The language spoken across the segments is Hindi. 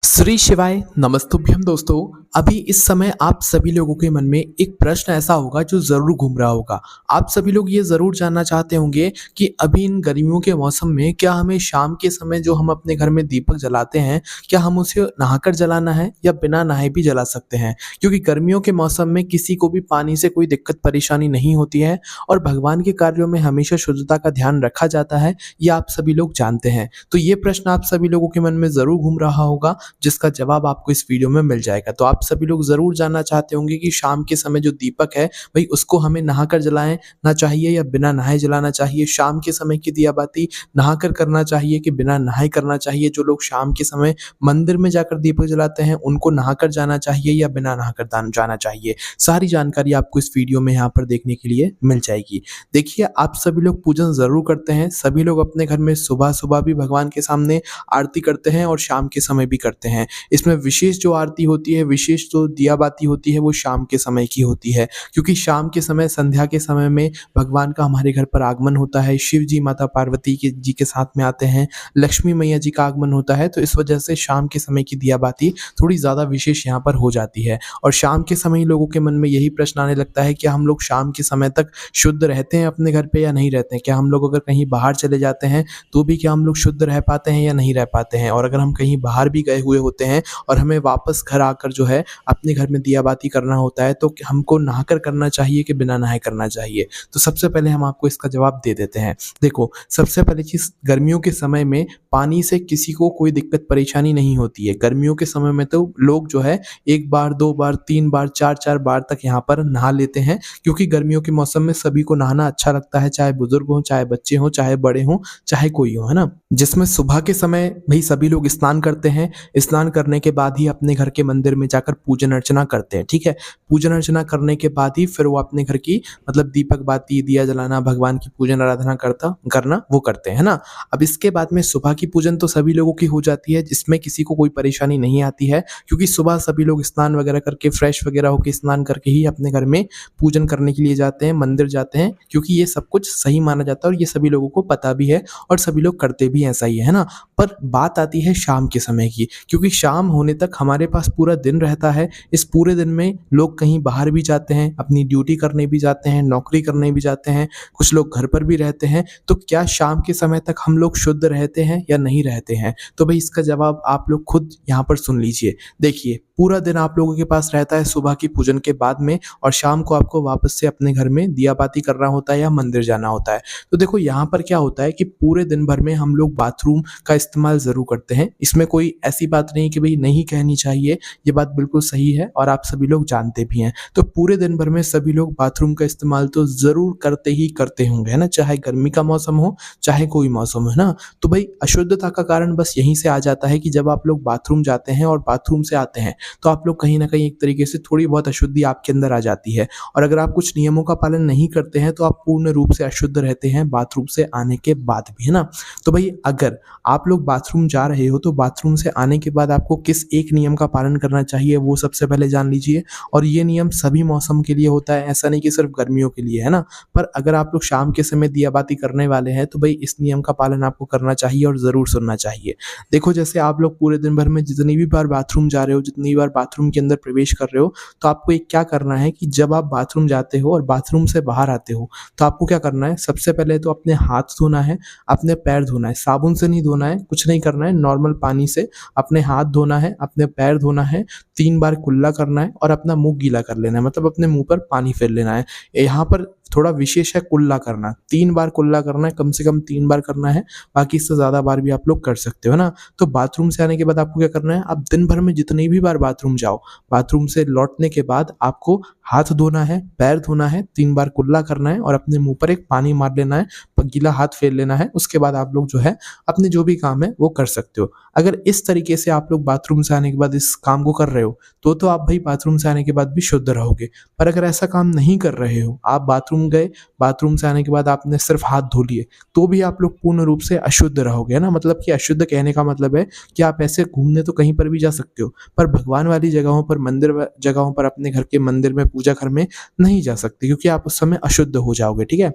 श्री शिवाय नमस्तुभ्यम दोस्तों। अभी इस समय आप सभी लोगों के मन में एक प्रश्न ऐसा होगा जो ज़रूर घूम रहा होगा। आप सभी लोग ये ज़रूर जानना चाहते होंगे कि अभी इन गर्मियों के मौसम में क्या हमें शाम के समय जो हम अपने घर में दीपक जलाते हैं, क्या हम उसे नहाकर जलाना है या बिना नहाए भी जला सकते हैं? क्योंकि गर्मियों के मौसम में किसी को भी पानी से कोई दिक्कत परेशानी नहीं होती है और भगवान के कार्यों में हमेशा शुद्धता का ध्यान रखा जाता है, ये आप सभी लोग जानते हैं। तो ये प्रश्न आप सभी लोगों के मन में ज़रूर घूम रहा होगा, जिसका जवाब आपको इस वीडियो में मिल जाएगा। तो आप सभी लोग ज़रूर जानना चाहते होंगे कि शाम के समय जो दीपक है, भई उसको हमें नहाकर जलाएँ ना चाहिए या बिना नहाए जलाना चाहिए? शाम के समय की दिया बाती नहाकर करना चाहिए कि बिना नहाए करना चाहिए? जो लोग शाम के समय मंदिर में जाकर दीपक जलाते हैं, उनको नहाकर जाना चाहिए या बिना नहाकर दान जाना चाहिए? सारी जानकारी आपको इस वीडियो में यहाँ पर देखने के लिए मिल जाएगी। देखिए, आप सभी लोग पूजन ज़रूर करते हैं, सभी लोग अपने घर में सुबह-सुबह भी भगवान के सामने आरती करते हैं और शाम के समय भी करते हैं। इसमें विशेष जो आरती होती है, विशेष जो दिया बाती होती है, वो शाम के समय की होती है। क्योंकि शाम के समय, संध्या के समय में भगवान का हमारे घर पर आगमन होता है, शिव जी, माता पार्वती के जी के साथ में आते हैं, लक्ष्मी मैया जी का आगमन होता है, तो इस वजह से शाम के समय की दिया बाती थोड़ी ज़्यादा विशेष यहाँ पर हो जाती है। और शाम के समय ही लोगों के मन में यही प्रश्न आने लगता है, क्या हम लोग शाम के समय तक शुद्ध रहते हैं अपने घर पे या नहीं रहते हैं? क्या हम लोग अगर कहीं बाहर चले जाते हैं, तो भी क्या हम लोग शुद्ध रह पाते हैं या नहीं रह पाते हैं? और अगर हम कहीं बाहर भी गए हुए होते हैं और हमें वापस घर आकर जो है अपने घर में दिया बाती करना होता है, तो हमको नहाकर करना चाहिए कि बिना नहाए करना चाहिए? तो सबसे पहले हम आपको इसका जवाब दे देते हैं। देखो, सबसे पहली चीज़, गर्मियों के समय में पानी से किसी को कोई दिक्कत परेशानी नहीं होती है। गर्मियों के समय में तो लोग जो है 1 बार, 2 बार, 3 बार, 4-4 बार तक यहाँ पर नहा लेते हैं, क्योंकि गर्मियों के मौसम में सभी को नहाना अच्छा लगता है, चाहे बुजुर्ग हों, चाहे बच्चे हों, चाहे बड़े हों, चाहे कोई हो, है ना? जिसमें सुबह के समय भई सभी लोग स्नान करते हैं, स्नान करने के बाद ही अपने घर के मंदिर में जाकर पूजन अर्चना करते हैं, ठीक है? पूजन अर्चना करने के बाद ही फिर वो अपने घर की मतलब दीपक बाती, दिया जलाना, भगवान की पूजन आराधना करना वो करते हैं, है ना? अब इसके बाद में सुबह की पूजन तो सभी लोगों की हो जाती है, जिसमें किसी को कोई परेशानी नहीं आती है, क्योंकि सुबह सभी लोग स्नान वगैरह करके, फ्रेश वगैरह होके, स्नान करके ही अपने घर में पूजन करने के लिए जाते हैं, मंदिर जाते हैं, क्योंकि ये सब कुछ सही माना जाता है और ये सभी लोगों को पता भी है और सभी लोग करते भी ऐसा ही है ना? पर बात आती है शाम के समय की, क्योंकि शाम होने तक हमारे पास पूरा दिन रहता है। इस पूरे दिन में लोग कहीं बाहर भी जाते हैं, अपनी ड्यूटी करने भी जाते हैं, नौकरी करने भी जाते हैं, कुछ लोग घर पर भी रहते हैं। तो क्या शाम के समय तक हम लोग शुद्ध रहते हैं या नहीं रहते हैं? तो भई इसका जवाब आप लोग खुद यहाँ पर सुन लीजिए। देखिए, पूरा दिन आप लोगों के पास रहता है सुबह की पूजन के बाद में और शाम को आपको वापस से अपने घर में दिया बाती करना होता है या मंदिर जाना होता है। तो देखो, यहाँ पर क्या होता है कि पूरे दिन भर में हम लोग बाथरूम का इस्तेमाल ज़रूर करते हैं। इसमें कोई ऐसी बात नहीं कि भई नहीं कहनी चाहिए, ये बात बिल्कुल सही है और आप सभी लोग जानते भी हैं। तो पूरे दिन भर में सभी लोग बाथरूम का इस्तेमाल तो ज़रूर करते ही करते होंगे, है ना? चाहे गर्मी का मौसम हो, चाहे कोई मौसम हो, है ना? तो भई अशुद्धता का कारण बस यहीं से आ जाता है कि जब आप लोग बाथरूम जाते हैं और बाथरूम से आते हैं, तो आप लोग कहीं न कहीं एक तरीके से थोड़ी बहुत अशुद्धि आपके अंदर आ जाती है और अगर आप कुछ नियमों का पालन नहीं करते हैं, तो आप पूर्ण रूप से अशुद्ध रहते हैं बाथरूम से आने के बाद भी, है ना? तो भई अगर आप लोग बाथरूम जा रहे हो, तो बाथरूम से आने के बाद आपको किस एक नियम का पालन करना चाहिए, वो सबसे पहले जान लीजिए और ये नियम सभी मौसम के लिए होता है, ऐसा नहीं कि सिर्फ़ गर्मियों के लिए, है ना? पर अगर आप लोग शाम के समय दिया बाती करने वाले हैं, तो भई इस नियम का पालन आपको करना चाहिए और ज़रूर सुनना चाहिए। देखो, जैसे आप लोग पूरे दिन भर में जितनी भी बार बाथरूम जा रहे हो, जितनी बार बाथरूम के अंदर प्रवेश कर रहे हो, तो आपको एक क्या करना है कि जब आप बाथरूम जाते हो और बाथरूम से बाहर आते हो, तो आपको क्या करना है, सबसे पहले तो अपने हाथ धोना है, अपने पैर धोना है, साबुन से नहीं धोना है, कुछ नहीं करना है, नॉर्मल पानी से अपने हाथ धोना है, अपने पैर धोना है, 3 बार कुल्ला करना है और अपना मुँह गीला कर लेना है, मतलब अपने मुँह पर पानी फेर लेना है। यहाँ पर थोड़ा विशेष है कुल्ला करना, 3 बार कुल्ला करना है, कम से कम 3 बार करना है, बाकी इससे ज़्यादा बार भी आप लोग कर सकते हो ना। तो बाथरूम से आने के बाद आपको क्या करना है, आप दिन भर में जितनी भी बार बाथरूम जाओ, बाथरूम से लौटने के बाद आपको हाथ धोना है, पैर धोना है, 3 बार कुल्ला करना है और अपने मुँह पर एक पानी मार लेना है, गीला हाथ फेर लेना है, उसके बाद आप लोग जो है अपने जो भी काम है वो कर सकते हो। अगर इस तरीके से आप लोग बाथरूम से आने के बाद इस काम को कर रहे हो, तो आप भई बाथरूम से आने के बाद भी शुद्ध रहोगे। पर अगर ऐसा काम नहीं कर रहे हो, आप बाथरूम गए, बाथरूम से आने के बाद आपने सिर्फ़ हाथ धो लिए, तो भी आप लोग पूर्ण रूप से अशुद्ध रहोगे, है ना? मतलब कि अशुद्ध कहने का मतलब है कि आप ऐसे घूमने तो कहीं पर भी जा सकते हो, पर भगवान वाली जगहों पर, मंदिर व जगहों पर, अपने घर के मंदिर में, पूजा घर में नहीं जा सकते, क्योंकि आप उस समय अशुद्ध हो जाओगे, ठीक है?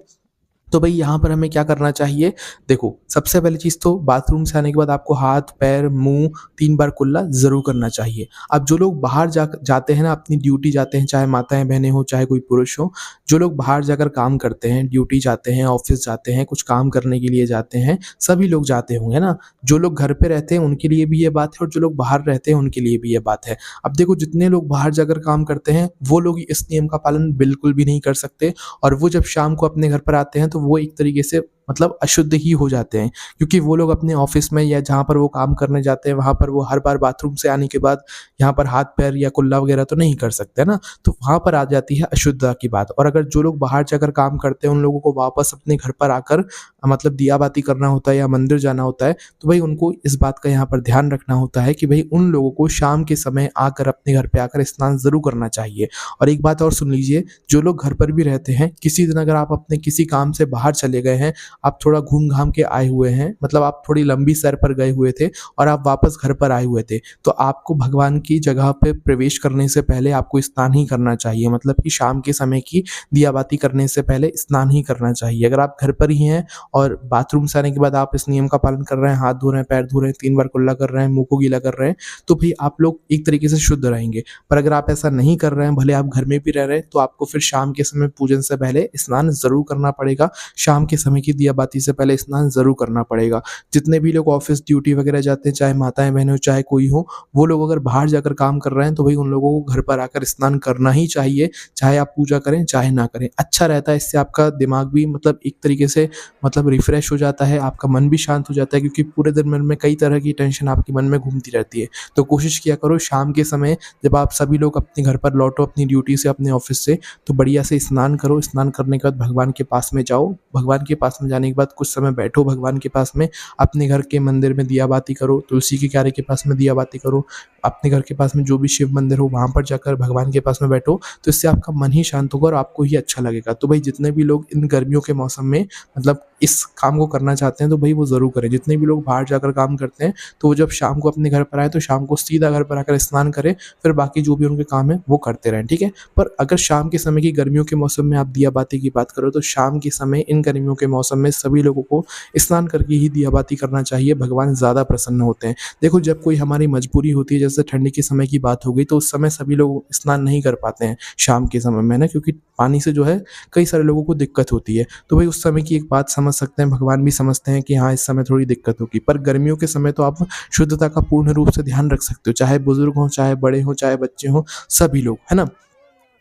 तो भई यहाँ पर हमें क्या करना चाहिए? देखो, सबसे पहली चीज़ तो बाथरूम से आने के बाद आपको हाथ, पैर, मुँह 3 बार कुल्ला ज़रूर करना चाहिए। अब जो लोग बाहर जाते हैं ना, अपनी ड्यूटी जाते हैं, चाहे माताएँ-बहनें हों, चाहे कोई पुरुष हो, जो लोग बाहर जाकर काम करते हैं, ड्यूटी जाते हैं, ऑफ़िस जाते हैं, कुछ काम करने के लिए जाते हैं, सभी लोग जाते होंगे ना? जो लोग घर पे रहते हैं, उनके लिए भी ये बात है और जो लोग बाहर रहते हैं, उनके लिए भी ये बात है। अब देखो, जितने लोग बाहर जाकर काम करते हैं, वो लोग इस नियम का पालन बिल्कुल भी नहीं कर सकते और वो जब शाम को अपने घर पर आते हैं तो वो एक तरीके से मतलब अशुद्ध ही हो जाते हैं। क्योंकि वो लोग अपने ऑफ़िस में या जहाँ पर वो काम करने जाते हैं वहाँ पर वो हर बार बाथरूम से आने के बाद यहाँ पर हाथ-पैर या कुल्ला वग़ैरह तो नहीं कर सकते, है ना? तो वहाँ पर आ जाती है अशुद्धता की बात। और अगर जो लोग बाहर जाकर काम करते हैं उन लोगों को वापस अपने घर पर आकर मतलब दिया-बाती करना होता है या मंदिर जाना होता है, तो भई उनको इस बात का यहाँ पर ध्यान रखना होता है कि भई उन लोगों को शाम के समय आकर अपने घर पे आकर स्नान ज़रूर करना चाहिए। और एक बात और सुन लीजिए, जो लोग घर पर भी रहते हैं, किसी दिन अगर आप अपने किसी काम से बाहर चले गए हैं, आप थोड़ा घूम-घाम के आए हुए हैं, मतलब आप थोड़ी लंबी सैर पर गए हुए थे और आप वापस घर पर आए हुए थे, तो आपको भगवान की जगह पे प्रवेश करने से पहले आपको स्नान ही करना चाहिए। मतलब कि शाम के समय की दिया-बाती करने से पहले स्नान ही करना चाहिए। अगर आप घर पर ही हैं और बाथरूम से आने के बाद आप इस नियम का पालन कर रहे हैं, हाथ धो रहे हैं, पैर धो रहे हैं, 3 बार कुल्ला कर रहे हैं, मुँह को गीला कर रहे हैं, तो भई आप लोग एक तरीके से शुद्ध रहेंगे। पर अगर आप ऐसा नहीं कर रहे हैं, भले आप घर में भी रह रहे हैं, तो आपको फिर शाम के समय पूजन से पहले स्नान ज़रूर करना पड़ेगा। शाम के समय की दिया-बाती से पहले स्नान ज़रूर करना पड़ेगा। जितने भी लोग ऑफ़िस ड्यूटी वग़ैरह जाते हैं, चाहे माताएँ-बहनें हों, चाहे कोई हो, वो लोग अगर बाहर जाकर काम कर रहे हैं, तो भई उन लोगों को घर पर आकर स्नान करना ही चाहिए, चाहे आप पूजा करें, चाहे ना करें। अच्छा रहता है, इससे आपका दिमाग भी मतलब एक तरीके से मतलब रिफ्रेश हो जाता है, आपका मन भी शांत हो जाता है क्योंकि पूरे दिन मन में कई तरह की टेंशन आपके मन में घूमती रहती है। तो कोशिश किया करो शाम के समय जब आप सभी लोग अपने घर पर लौटो अपनी ड्यूटी से, अपने ऑफ़िस से, तो बढ़िया से स्नान करो। स्नान करने के बाद भगवान के पास में जाओ। भगवान के पास में जाने के बाद कुछ समय बैठो भगवान के पास में, अपने घर के मंदिर में दिया-बाती करो, तुलसी के क्यारे के पास में दिया-बाती करो। अपने घर के पास में जो भी शिव मंदिर हो वहाँ पर जाकर भगवान के पास में बैठो, तो इससे आपका मन ही शांत होगा और आपको ही अच्छा लगेगा। तो भई जितने भी लोग इन गर्मियों के मौसम में मतलब इस काम को करना चाहते हैं तो भई वो ज़रूर करें। जितने भी लोग बाहर जाकर काम करते हैं, तो वो जब शाम को अपने घर पर आएँ तो शाम को सीधा घर पर आकर स्नान करें, फिर बाकी जो भी उनके काम है वो करते रहें, ठीक है? पर अगर शाम के समय की गर्मियों के मौसम में आप दिया-बाती की बात करो तो शाम के समय इन गर्मियों के मौसम में सभी लोगों को स्नान करके ही दिया-बाती करना चाहिए, भगवान ज़्यादा प्रसन्न होते हैं। देखो, जब कोई हमारी मजबूरी होती है, जैसे ठंडी के समय की बात हो गई, तो उस समय सभी लोग स्नान नहीं कर पाते हैं शाम के समय में ना, क्योंकि पानी से जो है कई सारे लोगों को दिक्कत होती है। तो भई उस समय की एक बात समझ सकते हैं, भगवान भी समझते हैं कि हाँ, इस समय थोड़ी दिक्कत होगी। पर गर्मियों के समय तो आप शुद्धता का पूर्ण रूप से ध्यान रख सकते हो, चाहे बुज़ुर्ग हों, चाहे बड़े हों, चाहे बच्चे हों, सभी लोग, है ना?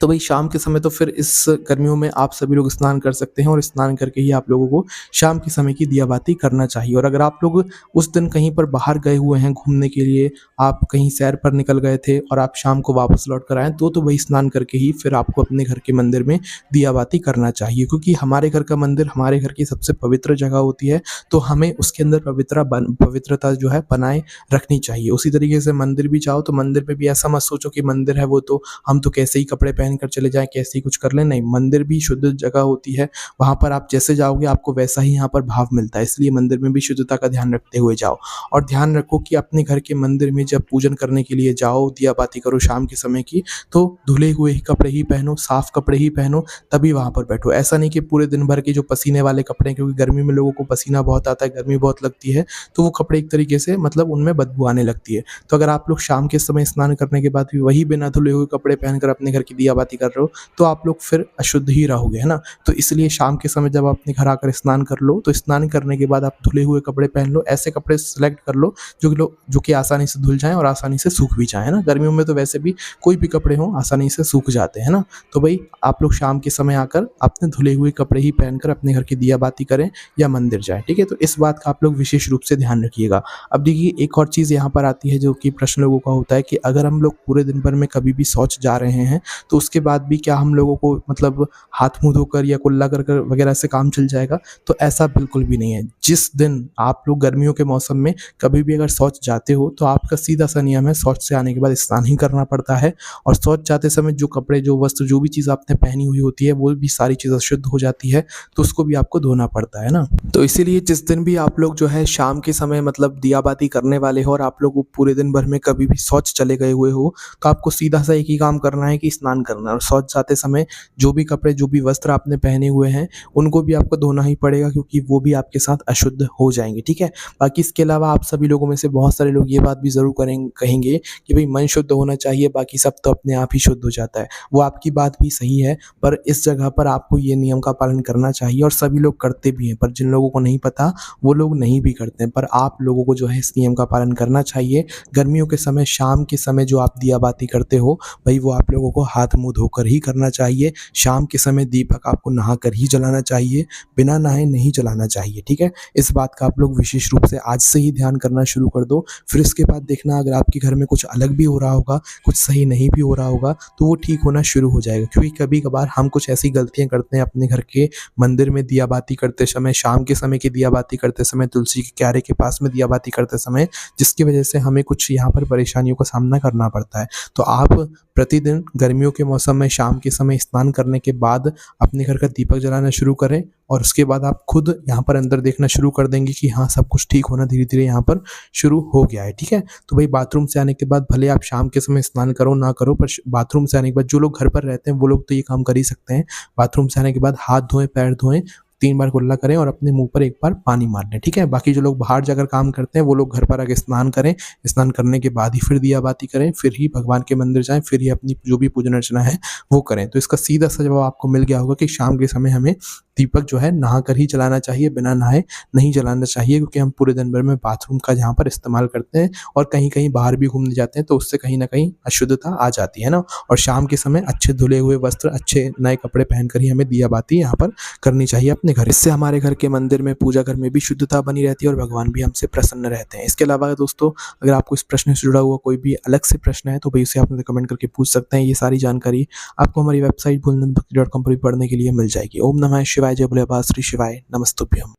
तो भई शाम के समय तो फिर इस गर्मियों में आप सभी लोग स्नान कर सकते हैं और स्नान करके ही आप लोगों को शाम के समय की दिया-बाती करना चाहिए। और अगर आप लोग उस दिन कहीं पर बाहर गए हुए हैं घूमने के लिए, आप कहीं सैर पर निकल गए थे और आप शाम को वापस लौट कर आएँ, तो वही स्नान करके ही फिर आपको अपने घर के मंदिर में दिया-बाती करना चाहिए। क्योंकि हमारे घर का मंदिर हमारे घर की सबसे पवित्र जगह होती है, तो हमें उसके अंदर पवित्रता जो है बनाए रखनी चाहिए। उसी तरीके से मंदिर भी जाओ तो मंदिर में भी ऐसा मत सोचो कि मंदिर है वो तो हम तो कैसे ही कपड़े पहन कर चले जाएँ, कैसे ही कुछ कर लें, नहीं, मंदिर भी शुद्ध जगह होती है। वहाँ पर आप जैसे जाओगे आपको वैसा ही यहाँ पर भाव मिलता है, इसलिए मंदिर में भी शुद्धता का ध्यान रखते हुए जाओ। और ध्यान रखो कि अपने घर के मंदिर में जब पूजन करने के लिए जाओ, दिया-बाती करो शाम के समय की, तो धुले हुए ही कपड़े ही पहनो, साफ कपड़े ही पहनो, तभी वहाँ पर बैठो। ऐसा नहीं कि पूरे दिन भर के जो पसीने वाले कपड़े हैं, क्योंकि गर्मी में लोगों को पसीना बहुत आता है, गर्मी बहुत लगती है, तो वो कपड़े एक तरीके से मतलब उनमें बदबू आने लगती है। तो अगर आप लोग शाम के समय स्नान करने के बाद भी वही बिना धुले हुए कपड़े पहनकर अपने घर की दिया-बाती कर रहे हो, तो आप लोग फिर अशुद्ध ही रहोगे, है ना? तो इसलिए शाम के समय जब आप अपने घर आकर स्नान कर लो, तो स्नान करने के बाद आप धुले हुए कपड़े पहन लो, ऐसे कपड़े सेलेक्ट कर लो जो कि आसानी से धुल जाएँ और आसानी से सूख भी जाएँ, है ना? गर्मियों में तो वैसे भी कोई भी कपड़े हों आसानी से सूख जाते हैं, है ना? तो भई आप लोग शाम के समय आकर अपने धुले हुए कपड़े ही पहनकर अपने घर की दिया-बाती करें या मंदिर जाएँ, ठीक है? तो इस बात का आप लोग विशेष रूप से ध्यान रखिएगा। अब देखिए, एक और चीज़ यहाँ पर आती है जो कि प्रश्न लोगों का होता है कि अगर हम लोग पूरे दिन भर में कभी भी शौच जा रहे हैं, तो उसके बाद भी क्या हम लोगों को मतलब हाथ-मुँह धोकर या कुल्ला कर कर वगैरह से काम चल जाएगा? तो ऐसा बिल्कुल भी नहीं है। जिस दिन आप लोग गर्मियों के मौसम में कभी भी अगर शौच जाते हो, तो आपका सीधा-सा नियम है शौच से आने के बाद स्नान ही करना पड़ता है और शौच जाते समय जो कपड़े, जो वस्त्र, जो भी चीज़ आपने पहनी हुई होती है, वो भी सारी चीज़ अशुद्ध हो जाती है, तो उसको भी आपको धोना पड़ता है ना? तो इसीलिए जिस दिन भी आप लोग जो है शाम के समय मतलब दिया-बाती करने वाले हो और आप लोग वो पूरे दिन भर में कभी भी शौच चले गए हुए हो, तो आपको सीधा-सा एक ही काम करना है कि स्नान करना है और सो जाते समय जो भी कपड़े, जो भी वस्त्र आपने पहने हुए हैं, उनको भी आपको धोना ही पड़ेगा क्योंकि वो भी आपके साथ अशुद्ध हो जाएँगे, ठीक है? बाकी इसके अलावा आप सभी लोगों में से बहुत सारे लोग ये बात भी ज़रूर कहेंगे कि भई मन शुद्ध होना चाहिए, बाकी सब तो अपने आप ही शुद्ध हो जाता है। वो आपकी बात भी सही है, पर इस जगह पर आपको ये नियम का पालन करना चाहिए और सभी लोग करते भी हैं, पर जिन लोगों को नहीं पता, वो लोग नहीं भी करते हैं। पर आप लोगों को जो है इस नियम का पालन करना चाहिए। गर्मियों के समय, शाम के समय जो आप दिया बाती करते हो, भई वो आप लोगों को हाथ मुँह धोकर ही करना चाहिए। शाम के समय दीपक आपको नहाकर ही जलाना चाहिए, बिना नहाए नहीं जलाना चाहिए, ठीक है? इस बात का आप लोग विशेष रूप से आज से ही ध्यान करना शुरू कर दो। फिर इसके बाद देखना अगर आपके घर में कुछ अलग भी हो रहा होगा, कुछ सही नहीं भी हो रहा होगा, तो वो ठीक होना शुरू हो जाएगा। क्योंकि कभी-कभार हम कुछ ऐसी गलतियाँ करते हैं अपने घर के मंदिर में दिया बाती करते समय, शाम के समय की दिया बाती करते समय, तुलसी के क्यारे के पास में दिया बाती करते समय, जिसकी वजह से हमें कुछ यहाँ पर परेशानियों का सामना करना पड़ता है। तो आप प्रतिदिन गर्मियों के मौसम में शाम के समय स्नान करने के बाद अपने घर का दीपक जलाना शुरू करें और उसके बाद आप खुद यहाँ पर अंदर देखना शुरू कर देंगे कि हाँ, सब कुछ ठीक होना धीरे-धीरे यहाँ पर शुरू हो गया है, ठीक है? तो भई बाथरूम से आने के बाद भले आप शाम के समय स्नान करो, ना करो, पर श बाथरूम से आने के बाद जो लोग घर पर रहते हैं, वो लोग तो ये काम कर ही सकते हैं। बाथरूम से आने के बाद हाथ धोएँ, पैर धोएँ, 3 बार कुल्ला करें और अपने मुँह पर 1 बार पानी मार लें, ठीक है? बाकी जो लोग बाहर जाकर काम करते हैं, वो लोग घर पर आके स्नान करें। स्नान करने के बाद ही फिर दिया बाती करें, फिर ही भगवान के मंदिर जाएँ, फिर ही अपनी जो भी पूजन अर्चना है, वो करें। तो इसका सीधा-सा जवाब आपको मिल गया होगा कि शाम के समय हमें दीपक जो है नहाकर ही जलाना चाहिए, बिना नहाए नहीं जलाना चाहिए क्योंकि हम पूरे दिन भर में बाथरूम का जहाँ पर इस्तेमाल करते हैं और कहीं-कहीं बाहर भी घूमने जाते हैं, तो उससे कहीं न कहीं अशुद्धता आ जाती है ना? और शाम के समय अच्छे धुले हुए वस्त्र, अच्छे नए कपड़े पहनकर ही हमें दिया बाती यहाँ पर करनी चाहिए अपने घर। इससे हमारे घर के मंदिर में, पूजा घर में भी शुद्धता बनी रहती है और भगवान भी हमसे प्रसन्न रहते हैं। इसके अलावा दोस्तों, अगर आपको इस प्रश्न से जुड़ा हुआ कोई भी अलग से प्रश्न है, तो भई उसे आप मुझे कमेंट करके पूछ सकते हैं। ये सारी जानकारी आपको हमारी वेबसाइट भोलेनाथभक्ति.com पर भी पढ़ने के लिए मिल जाएगी। ओम नमः शिवाय, जय भोले बाबा, श्री शिवाय, नमस्तुभ्यम।